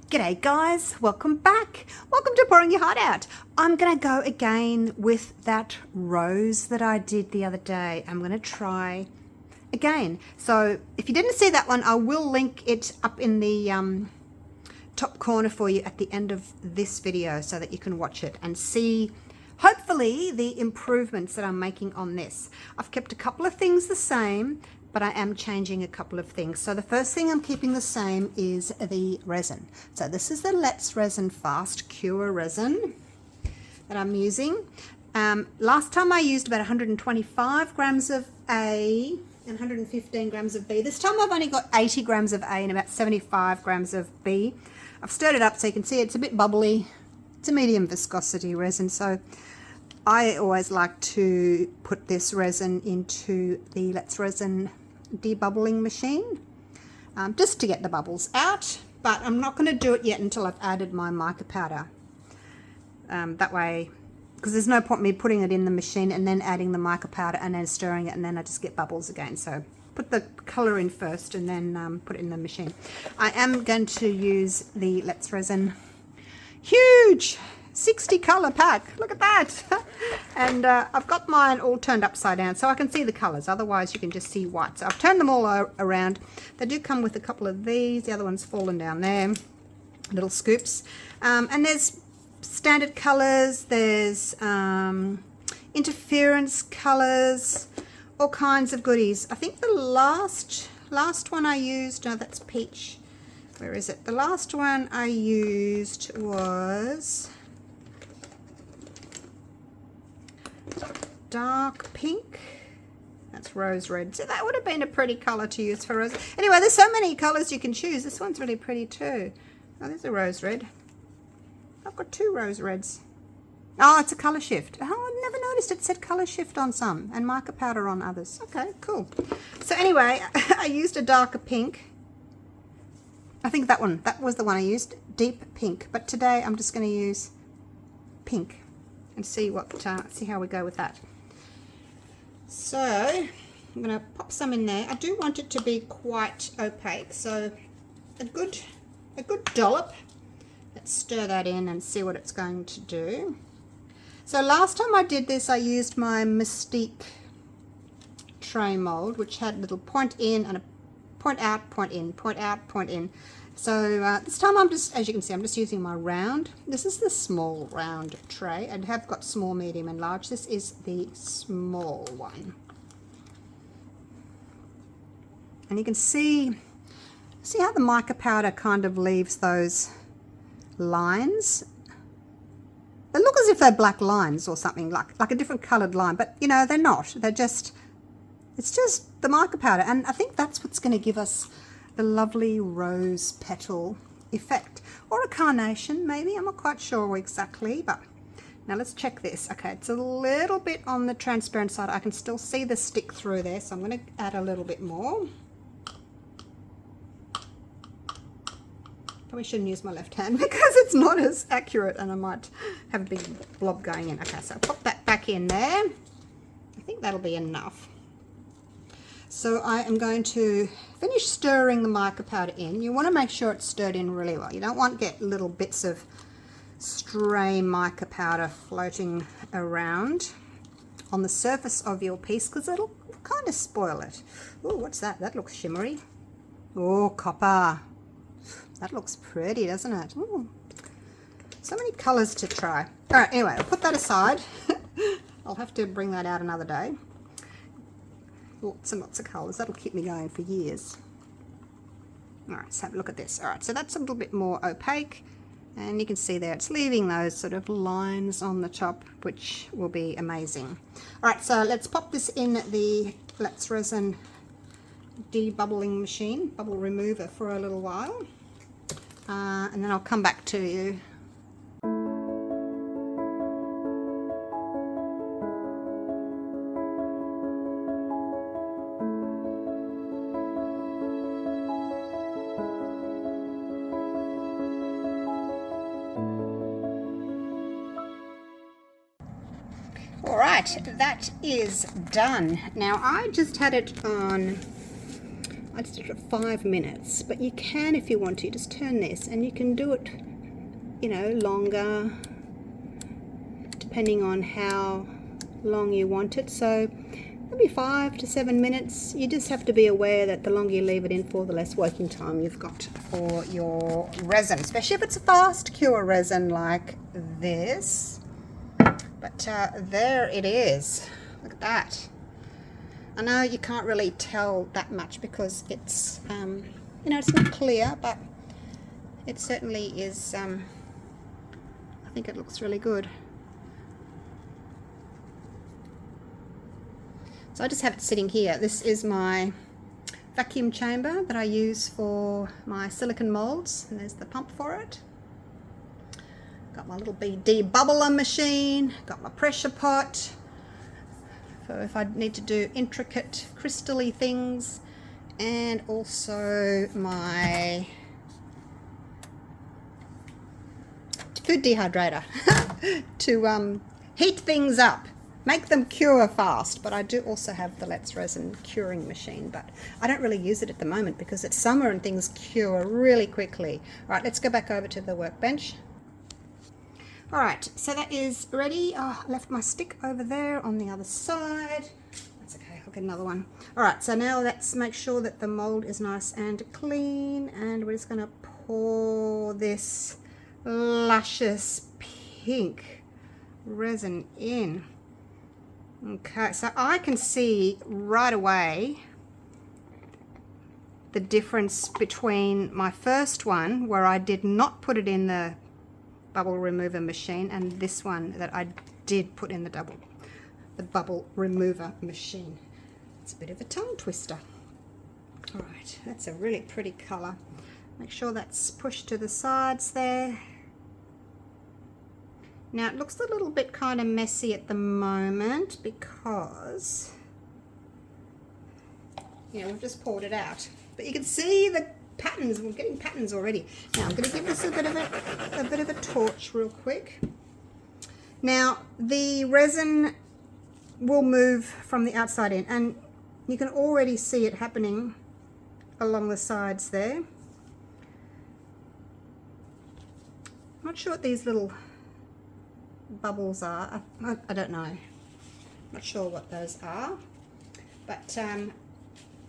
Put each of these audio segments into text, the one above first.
G'day guys, welcome back. Welcome to Pouring Your Heart Out. I'm going to go again with that rose that I did the other day. I'm going to try again. So if you didn't see that one, I will link it up in the top corner for you at the end of this video so that you can watch it and see hopefully the improvements that I'm making on this. I've kept a couple of things the same, but I am changing a couple of things. So the first thing I'm keeping the same is the resin. So this is the Let's Resin Fast Cure resin that I'm using. Last time I used about 125 grams of A and 115 grams of B. This time I've only got 80 grams of A and about 75 grams of B. I've stirred it up so you can see it's a bit bubbly. It's a medium viscosity resin, so I always like to put this resin into the Let's Resin debubbling machine just to get the bubbles out, but I'm not going to do it yet until I've added my mica powder. That way, because there's no point me putting it in the machine and then adding the mica powder and then stirring it and then I just get bubbles again. So put the colour in first and then put it in the machine. I am going to use the Let's Resin huge 60 colour pack. Look at that. And I've got mine all turned upside down so I can see the colours, otherwise you can just see white. So I've turned them all around. They do come with a couple of these, the other one's fallen down there, little scoops. And there's standard colours, there's interference colours, all kinds of goodies. I think the last one I used, no, that's peach. Where is it? The last one I used was dark pink. That's rose red. So that would have been a pretty colour to use for rose. Anyway, there's so many colours you can choose. This one's really pretty too. Oh, there's a rose red. I've got two rose reds. Oh, it's a colour shift. Oh, I never noticed it said colour shift on some and mica powder on others. Okay, cool. So anyway, I used a darker pink. I think that was the one I used, deep pink. But today I'm just going to use pink and see how we go with that. So I'm going to pop some in there. I do want it to be quite opaque, so a good dollop. Let's stir that in and see what it's going to do. So last time I did this, I used my Mystique tray mold, which had a little point in and a point out, point in, point out, point in. So this time I'm just, as you can see, I'm just using my round. This is the small round tray. I have got small, medium and large. This is the small one. And you can see how the mica powder kind of leaves those lines. They look as if they're black lines or something, like a different coloured line, but you know, they're not. They're just, it's just the mica powder, and I think that's what's going to give us the lovely rose petal effect, or a carnation maybe. I'm not quite sure exactly, but now let's check this. Okay, it's a little bit on the transparent side. I can still see the stick through there, so I'm going to add a little bit more. Probably shouldn't use my left hand because it's not as accurate and I might have a big blob going in. Okay, so I'll pop that back in there. I think that'll be enough. So I am going to finish stirring the mica powder in. You want to make sure it's stirred in really well. You don't want to get little bits of stray mica powder floating around on the surface of your piece because it'll kind of spoil it. Oh, what's that? That looks shimmery. Oh, copper. That looks pretty, doesn't it? Ooh, so many colours to try. All right, anyway, I'll put that aside. I'll have to bring that out another day. Lots and lots of colours. That'll keep me going for years. All right, let's have a look at this. All right, so that's a little bit more opaque. And you can see there, it's leaving those sort of lines on the top, which will be amazing. All right, so let's pop this in the Let's Resin debubbling machine, bubble remover, for a little while. And then I'll come back to you. All right, that is done. Now I just had it on I just did it 5 minutes, but you can, if you want to, just turn this and you can do it, you know, longer, depending on how long you want it. So maybe 5 to 7 minutes. You just have to be aware that the longer you leave it in for, the less working time you've got for your resin, especially if it's a fast cure resin like this. But there it is. Look at that. I know you can't really tell that much because it's, you know, it's not clear, but it certainly is, I think it looks really good. So I just have it sitting here. This is my vacuum chamber that I use for my silicone molds, and there's the pump for it. Got my little BD bubbler machine, got my pressure pot for if I need to do intricate crystally things, and also my food dehydrator to heat things up, make them cure fast. But I do also have the Let's Resin curing machine, but I don't really use it at the moment because it's summer and things cure really quickly. All right, let's go back over to the workbench. All right, so that is ready. Oh, I left my stick over there on the other side. That's okay, I'll get another one. All right, so now let's make sure that the mold is nice and clean, and we're just gonna pour this luscious pink resin in. Okay, so I can see right away the difference between my first one, where I did not put it in the bubble remover machine, and this one that I did put in the bubble remover machine. It's a bit of a tongue twister. All right, that's a really pretty color. Make sure that's pushed to the sides there. Now it looks a little bit kind of messy at the moment because, you know, we've just poured it out, but you can see the patterns. We're getting patterns already. Now I'm going to give this a bit of a torch real quick. Now the resin will move from the outside in, and you can already see it happening along the sides there. I'm not sure what these little bubbles are. I don't know. Not sure what those are, but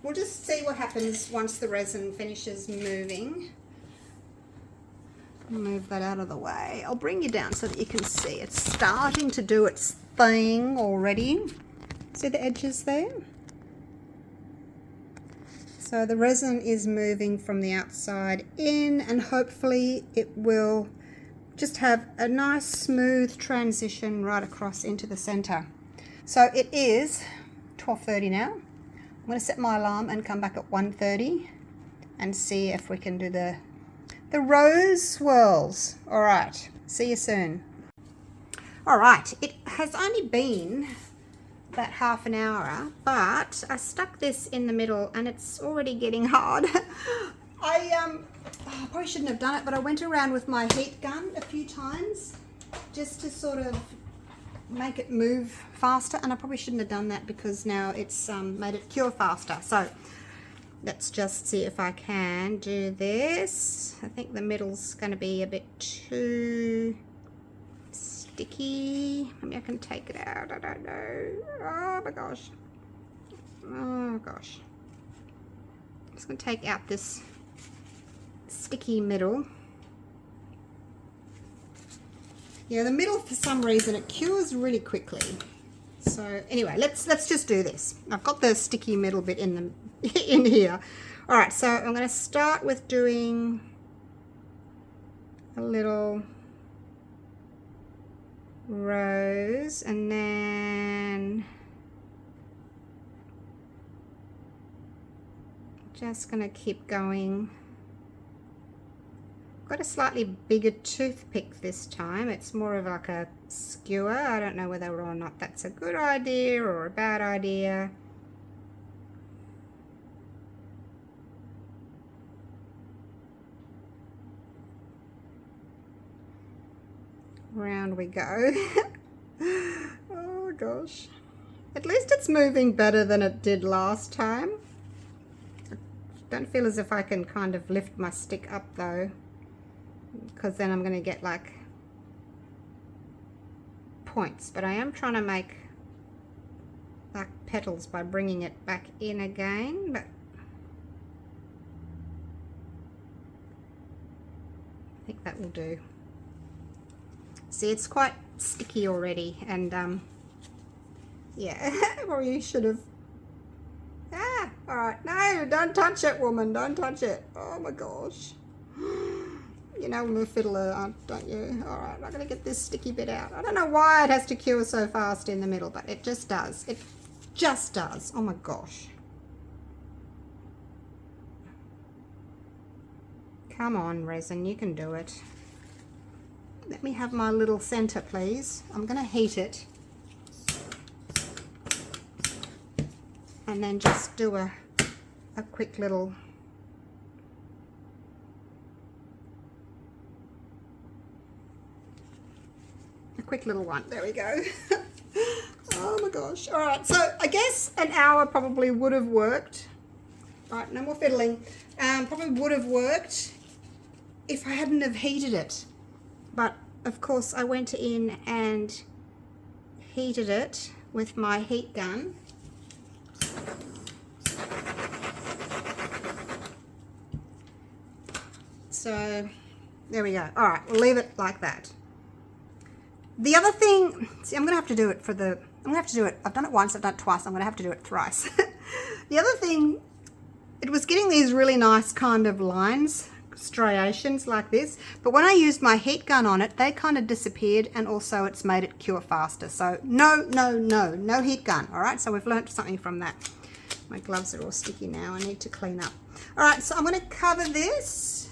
we'll just see what happens once the resin finishes moving. Move that out of the way. I'll bring you down so that you can see it's starting to do its thing already. See the edges there? So the resin is moving from the outside in, and hopefully it will just have a nice smooth transition right across into the center. So it is 12:30 now. I'm going to set my alarm and come back at 1:30 and see if we can do the rose swirls. All right, see you soon. All right, it has only been about half an hour, but I stuck this in the middle and it's already getting hard. I probably shouldn't have done it, but I went around with my heat gun a few times just to sort of make it move faster, and I probably shouldn't have done that because now it's made it cure faster. So let's just see if I can do this. I think the middle's going to be a bit too sticky. Maybe I can take it out. I don't know. Oh my gosh. Oh gosh. I'm just going to take out this sticky middle. Yeah, the middle, for some reason, it cures really quickly. So anyway, let's just do this. I've got the sticky middle bit in here. All right, so I'm going to start with doing a little rose, and then just going to keep going. Got a slightly bigger toothpick this time. It's more of like a skewer. I don't know whether or not that's a good idea or a bad idea. Round we go. Oh gosh. At least it's moving better than it did last time. Don't feel as if I can kind of lift my stick up though, because then I'm going to get like points. But I am trying to make like petals by bringing it back in again, but I think that will do. See, it's quite sticky already, and yeah, I probably should have. All right, no, don't touch it, woman, don't touch it. Oh my gosh. You know I'm a fiddler, don't you? All right, I'm gonna get this sticky bit out. I don't know why it has to cure so fast in the middle, but it just does. It just does. Oh my gosh. Come on, resin, you can do it. Let me have my little center, please. I'm gonna heat it. And then just do a quick little one. There we go. Oh my gosh. All right, so I guess an hour probably would have worked. All right, no more fiddling. Probably would have worked if I hadn't have heated it. But of course I went in and heated it with my heat gun. So there we go. All right, we'll leave it like that. The other thing, see, I'm gonna have to do it for the, I'm gonna have to do it, I've done it once, I've done it twice, I'm gonna have to do it thrice. The other thing, it was getting these really nice kind of lines, striations like this, but when I used my heat gun on it, they kind of disappeared, and also it's made it cure faster. So no heat gun. All right, so we've learned something from that. My gloves are all sticky now, I need to clean up. All right, so I'm going to cover this.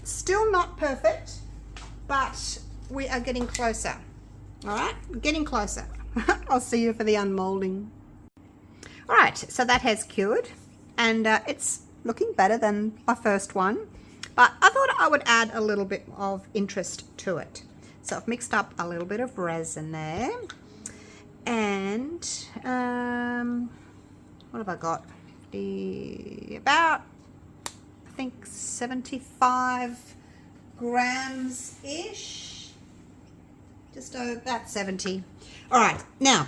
Still not perfect, but we are getting closer. All right, getting closer. I'll see you for the unmolding. All right, so that has cured, and it's looking better than my first one, but I thought I would add a little bit of interest to it. So I've mixed up a little bit of resin there, and what have I got? About, I think 75 grams ish, just about 70. All right, now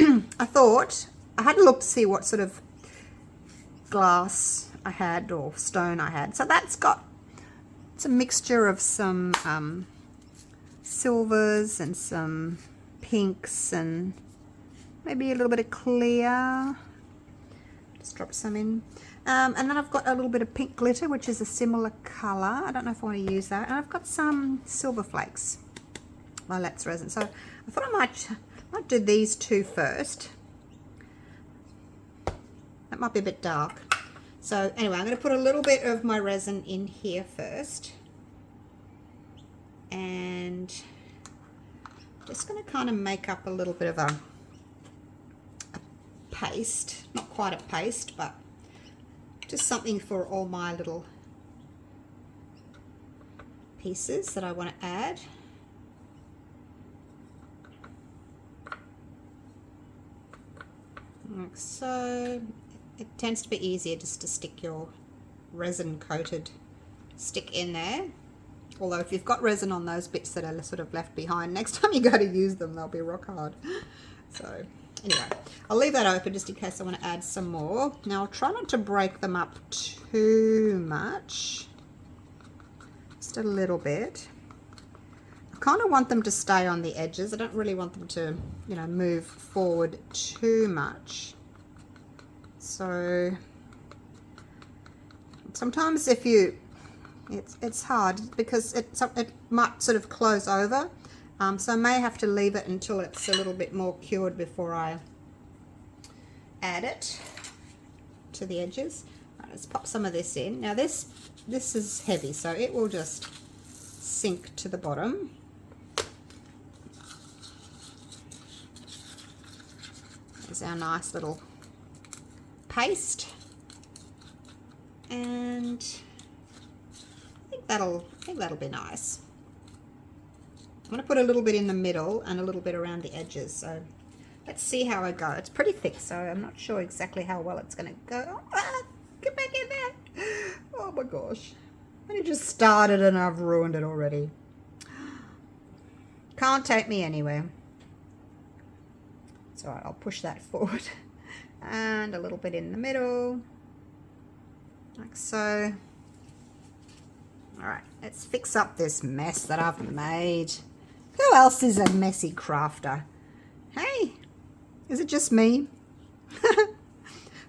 I thought I had to look to see what sort of glass I had or stone I had. So that's got, it's a mixture of some silvers and some pinks and maybe a little bit of clear. Just drop some in. And then I've got a little bit of pink glitter, which is a similar color. I don't know if I want to use that. And I've got some silver flakes. Well, that's resin. So I thought I might do these two first. That might be a bit dark. So anyway, I'm going to put a little bit of my resin in here first. And just going to kind of make up a little bit of a paste. Not quite a paste, but just something for all my little pieces that I want to add. Like so. It tends to be easier just to stick your resin coated stick in there. Although if you've got resin on those bits that are sort of left behind, next time you go to use them, they'll be rock hard. So anyway, I'll leave that open just in case I want to add some more. Now I'll try not to break them up too much. Just a little bit. I kind of want them to stay on the edges. I don't really want them to, you know, move forward too much. So sometimes if you, it's hard because it might sort of close over. So I may have to leave it until it's a little bit more cured before I add it to the edges. Right, let's pop some of this in. Now this is heavy, so it will just sink to the bottom. There's our nice little paste, and I think that'll be nice. I'm going to put a little bit in the middle and a little bit around the edges. So let's see how I go. It's pretty thick, so I'm not sure exactly how well it's going to go. Oh, get back in there. Oh my gosh. And it just started and I've ruined it already. Can't take me anywhere. It's alright, I'll push that forward. And a little bit in the middle. Like so. Alright, let's fix up this mess that I've made. Who else is a messy crafter? Hey, is it just me?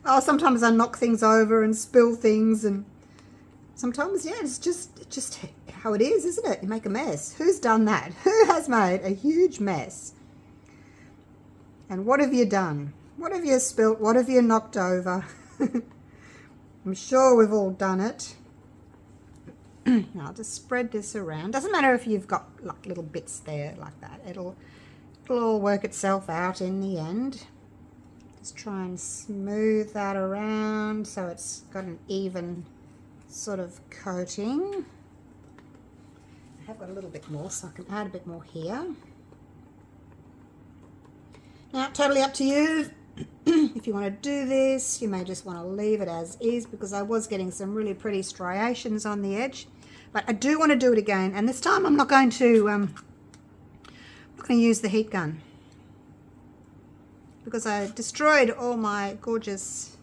Oh, sometimes I knock things over and spill things, and sometimes, yeah, it's just how it is, isn't it? You make a mess. Who's done that? Who has made a huge mess? And what have you done? What have you spilt? What have you knocked over? I'm sure we've all done it. Now I'll just spread this around. Doesn't matter if you've got like little bits there like that. It'll all work itself out in the end. Just try and smooth that around so it's got an even sort of coating. I have got a little bit more, so I can add a bit more here. Now, totally up to you. If you want to do this, you may just want to leave it as is, because I was getting some really pretty striations on the edge. But I do want to do it again, and this time I'm not going to use the heat gun, because I destroyed all my gorgeous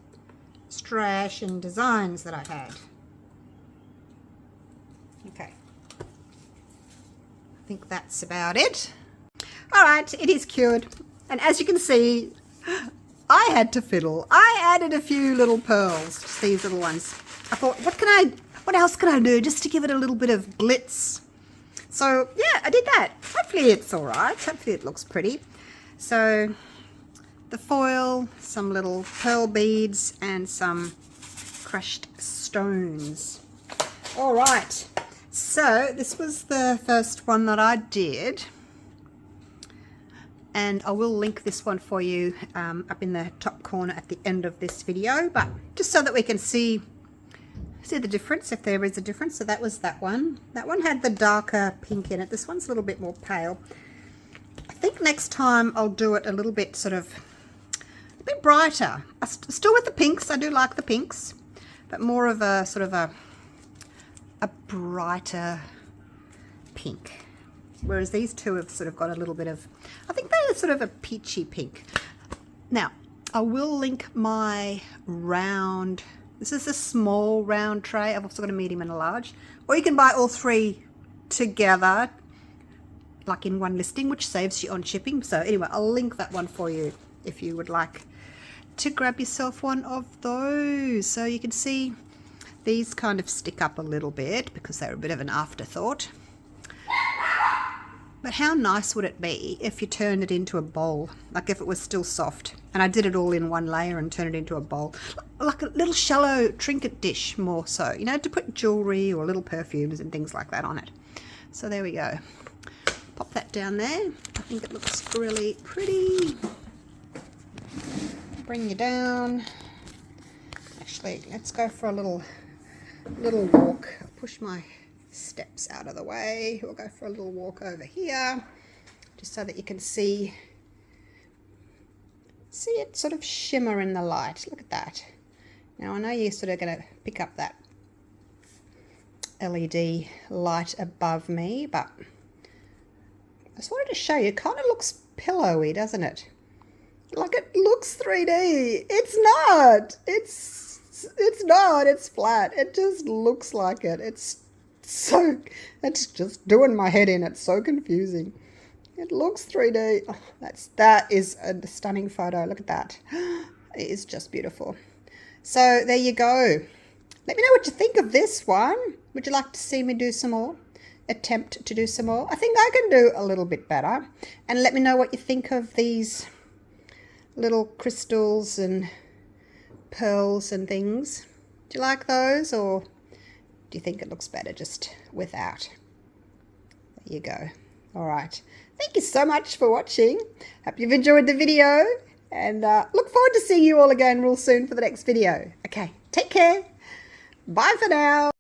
striation designs that I had. Okay, I think that's about it. All right, it is cured, and as you can see, I had to fiddle. I added a few little pearls, just these little ones. I thought, what else can I do just to give it a little bit of glitz? So yeah, I did that. Hopefully it's all right. Hopefully it looks pretty. So the foil, some little pearl beads, and some crushed stones. All right. So this was the first one that I did. And I will link this one for you up in the top corner at the end of this video, but just so that we can see the difference, if there is a difference. So that was that one. That one had the darker pink in it. This one's a little bit more pale. I think next time I'll do it a little bit sort of a bit brighter. Still with the pinks. I do like the pinks, but more of a sort of a brighter pink. Whereas these two have sort of got a little bit of, I think they're sort of a peachy pink. Now, I will link my round, this is a small round tray. I've also got a medium and a large. Or you can buy all three together, like in one listing, which saves you on shipping. So anyway, I'll link that one for you if you would like to grab yourself one of those. So you can see these kind of stick up a little bit because they're a bit of an afterthought. But how nice would it be if you turned it into a bowl, like if it was still soft, and I did it all in one layer and turned it into a bowl, like a little shallow trinket dish more so, you know, to put jewelry or little perfumes and things like that on it. So there we go. Pop that down there. I think it looks really pretty. Bring you down. Actually, let's go for a little walk. I'll push my steps out of the way. We'll go for a little walk over here, just so that you can see it sort of shimmer in the light. Look at that. Now I know you're sort of going to pick up that LED light above me, but I just wanted to show you, it kind of looks pillowy, doesn't it? Like it looks 3D. It's not. It's not. It's flat. It just looks like it. It's just doing my head in. It's so confusing. It looks 3D. Oh, that is a stunning photo. Look at that. It is just beautiful. So there you go. Let me know what you think of this one. Would you like to see me do some more? Attempt to do some more? I think I can do a little bit better. And let me know what you think of these little crystals and pearls and things. Do you like those, or do you think it looks better just without? There you go. All right. Thank you so much for watching. Hope you've enjoyed the video, and look forward to seeing you all again real soon for the next video. Okay, take care. Bye for now.